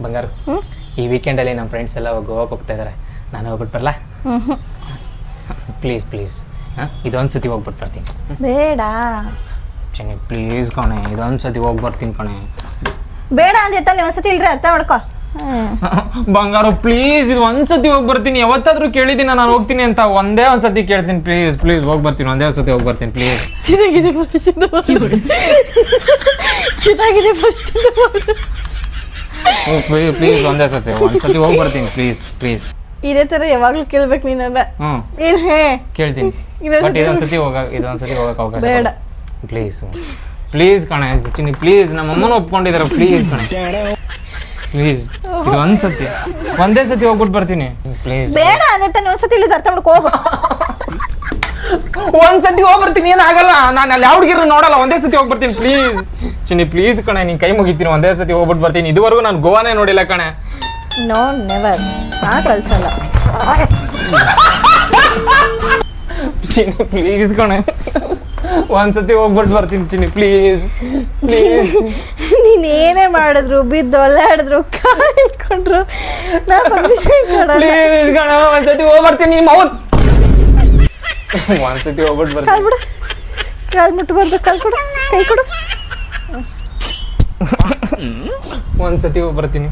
ಬಂಗಾರು ಈ ವೀಕೆಂಡಲ್ಲಿ ನಮ್ಮ ಫ್ರೆಂಡ್ಸ್ ಎಲ್ಲ ಗೋವಾಕ್ಕೆ ಹೋಗ್ತಾ ಇದ್ದಾರೆ, ನಾನು ಹೋಗ್ಬಿಟ್ಟು ಬರಲಾ? ಪ್ಲೀಸ್ ಪ್ಲೀಸ್ ಇದೊಂದು ಸತಿ ಹೋಗ್ಬಿಟ್ಟು ಬರ್ತೀನಿ. ಬೇಡ ಚೆನ್ನಿ ಪ್ಲೀಸ್ ಕಣೆ, ಇದೊಂದು ಸತಿ ಹೋಗಿ ಬರ್ತೀನಿ ಕಣೆ. ಬೇಡ ಅಂದಿತ್ತಲ್ಲಿ ಒಂದ್ಸತಿ ಇಲ್ರಿ ಅರ್ಥ ಮಾಡ್ಕೊ. ಬಂಗಾರು ಪ್ಲೀಸ್ ಇದು ಒಂದ್ಸತಿ ಹೋಗಿ ಬರ್ತೀನಿ. ಯಾವತ್ತಾದ್ರೂ ಕೇಳಿದ್ದೀನಿ ನಾನು ಹೋಗ್ತೀನಿ ಅಂತ, ಒಂದೇ ಒಂದ್ಸತಿ ಕೇಳ್ತೀನಿ. ಪ್ಲೀಸ್ ಪ್ಲೀಸ್ ಹೋಗಿ ಬರ್ತೀನಿ, ಒಂದೇ ಒಂದ್ಸತಿ ಹೋಗಿ ಬರ್ತೀನಿ ಪ್ಲೀಸ್. ಚೆನ್ನಾಗಿದೆ ಫಸ್ಟ್ ಪ್ಲೀಸ್ ಒಂದ್ಸತಿ ಹೋಗಿ ಬರ್ತೀನಿ ಪ್ಲೀಸ್ ಪ್ಲೀಸ್. ಇದೇ ತರ ಯಾವಾಗ್ಲೂ ಕೇಳ್ಬೇಕು ನೀನನ್ನ. ಕೇಳ್ತೀನಿ, ಬಟ್ ಇದೊಂದ್ಸತಿ ಹೋಗಕ್ಕೆ ಅವಕಾಶ ಬೇಡ ಪ್ಲೀಸ್ ಪ್ಲೀಸ್ ಕಣೆ. ಚಿನ್ನಿ ಪ್ಲೀಸ್, ನಮ್ಮ ಅಮ್ಮನ ಒಪ್ಕೊಂಡಿದ್ದಾರೆ ಪ್ಲೀಸ್ ಕಣೆ ಪ್ಲೀಸ್. ಇದು ಒಂದೇ ಸತಿ ಹೋಗ್ಬಿಟ್ಟು ಬರ್ತೀನಿ ಪ್ಲೀಸ್. ಬೇಡ ಅಂದಿತ್ತಾನೆ ಒಂದ್ಸತಿ ಇಳಿದು ಅರ್ಥ ಮಾಡ್ಕೊ ಹೋಗು. ಒಂದ್ಸತಿ ಹೋಗ್ಬರ್ತೀನಿ, ಏನಾಗಲ್ಲ. ನಾನು ಅಲ್ಲಿ ಯಾವ ಹುಡುಗಿರು ನೋಡಲ್ಲ, ಒಂದೇ ಸತಿ ಹೋಗ್ಬರ್ತೀನಿ ಪ್ಲೀಸ್. ಚಿನ್ನಿ ಪ್ಲೀಸ್ ಕಣೆ, ನೀನ್ ಕೈ ಮುಗಿತೀನಿ, ಒಂದೇ ಸತಿ ಹೋಗ್ಬಿಟ್ಟು ಬರ್ತೀನಿ. ಇದುವರೆಗೂ ನಾನು ಗೋವಾನೇ ನೋಡಿಲ್ಲ ಕಣೆ. ನೋ ನೆವರ್, ನಾ ಕಳ್ಸಲ್ಲ. ಚಿನ್ನಿ ಪ್ಲೀಸ್ ಕಣೆ, ಒಂದ್ಸತಿ ಹೋಗ್ಬಿಟ್ಟು ಬರ್ತೀನಿ ಚಿನ್ನಿ ಪ್ಲೀಸ್ ಪ್ಲೀಸ್. ನೀನೇನೇ ಮಾಡಿದ್ರು, ಬಿದ್ದು ಒಲ್ಲಾಡಿದ್ರು, ಕಾಲ್ ಇಟ್ಕೊಂಡ್ರು, ನಾ ಪರ್ಮಿಷನ್ ಕೊಡಲ್ಲ. ಪ್ಲೀಸ್ ಕಣ, ಒಂದ್ಸತಿ ಹೋಗ್ಬರ್ತೀನಿ. ಒಂದ್ಸತಿ ಹೋಗ್ಬಿಟ್ಟು ಬರ್ತೀನಿ. ಕಾಲ್ ಬಿಡು, ಕಾಲ್ ಮುಟ್ಟಬಾರ್ದು, ಕಾಲ್ ಕೊಡು, ಕೈ ಕೊಡು. ಒಂದ್ಸತಿ ಹೋಗ್ಬರ್ತೀನಿ.